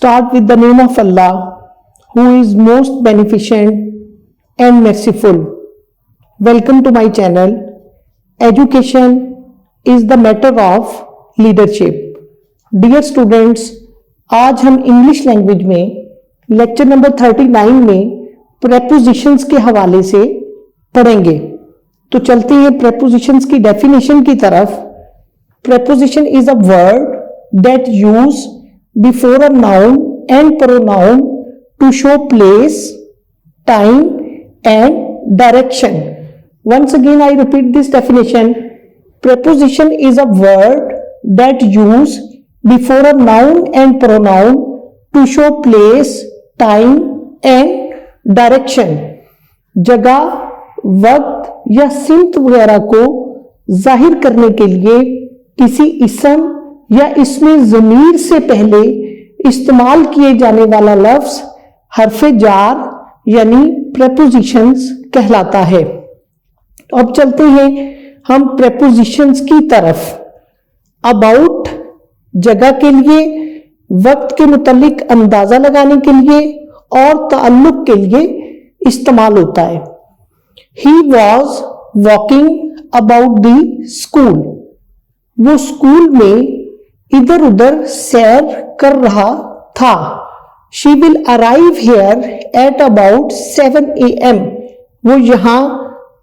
Start with the name of Allah, who is most beneficent and merciful. Welcome to my channel. Education is the matter of leadership. Dear students, आज हम English language में lecture number 39 में prepositions के हवाले से पढ़ेंगे। तो चलते हैं प्रेपोजिशंस की डेफिनेशन की तरफ। Preposition is a word that use before a noun and pronoun to show place, time and direction. Once again I repeat this definition. Preposition is a word that use before a noun and pronoun to show place, time and direction. जगह, वक्त या सिमत वगैरह को जाहिर करने के लिए किसी इसम या इसमें ज़मीर से पहले इस्तेमाल किए जाने वाला लफ्ज हरफ जार यानी प्रेपोजिशंस कहलाता है। अब चलते हैं हम प्रेपोजिशंस की तरफ। अबाउट जगह के लिए, वक्त के मुतालिक अंदाजा लगाने के लिए और ताल्लुक के लिए इस्तेमाल होता है। He was walking about the school. वो स्कूल में इधर उधर सैर कर रहा था। She will arrive here at about 7 AM। वो यहां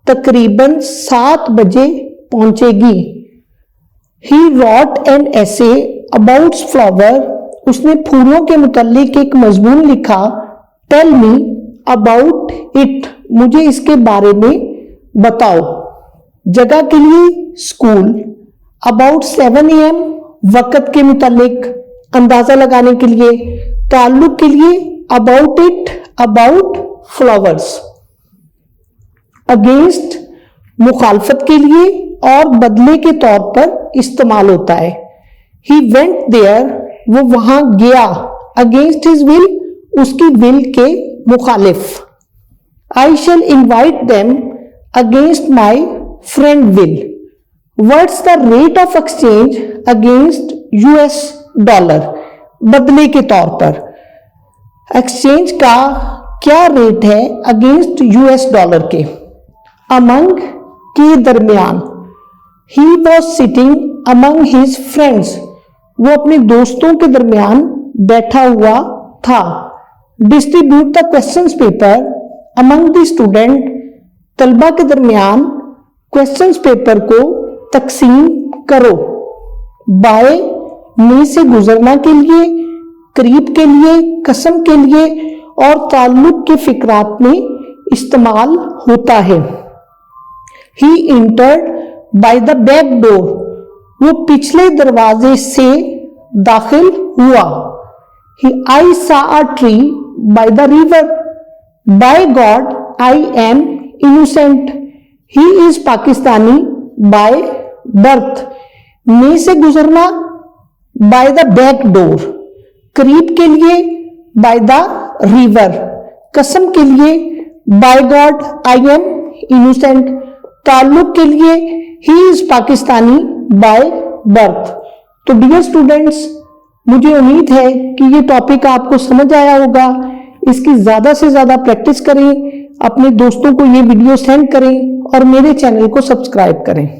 तकरीबन 7 बजे पहुंचेगी। He wrote an essay about flower. उसने फूलों के मुतालिक एक मजमून लिखा। Tell me about it. मुझे इसके बारे में बताओ। जगह के लिए स्कूल, अबाउट 7 AM वक्त के मुतालिक अंदाजा लगाने के लिए, ताल्लुक के लिए about it, about flowers. Against मुखालफत के लिए और बदले के तौर पर इस्तेमाल होता है। ही वेंट देयर, वो वहां गया। अगेंस्ट हिज विल, उसकी विल के मुखालिफ। I shall invite them against my friend will. What's the rate of exchange against US dollar. बदले के तौर पर एक्सचेंज का क्या रेट है अगेंस्ट US डॉलर के। अमंग के दरमियान। He was sitting among his friends. वो अपने दोस्तों के दरमियान बैठा हुआ था। Distribute the questions paper among the student. तलबा के दरमियान क्वेश्चंस पेपर को तकसीम करो। बाय में से गुजरना के लिए, करीब के लिए, कसम के लिए और ताल्लुक के फिक्रात में इस्तेमाल होता है। He entered by the back door. वो पिछले दरवाजे से दाखिल हुआ। He I saw a tree by the river. By God I am innocent. He is Pakistani by birth. में से गुजरना बाय द बैक डोर, करीब के लिए बाय द रिवर, कसम के लिए by God I am innocent, ताल्लुक के लिए he is Pakistani by birth. तो डियर स्टूडेंट्स, मुझे उम्मीद है कि ये टॉपिक आपको समझ आया होगा। इसकी ज्यादा से ज्यादा प्रैक्टिस करें, अपने दोस्तों को ये वीडियो सेंड करें और मेरे चैनल को सब्सक्राइब करें।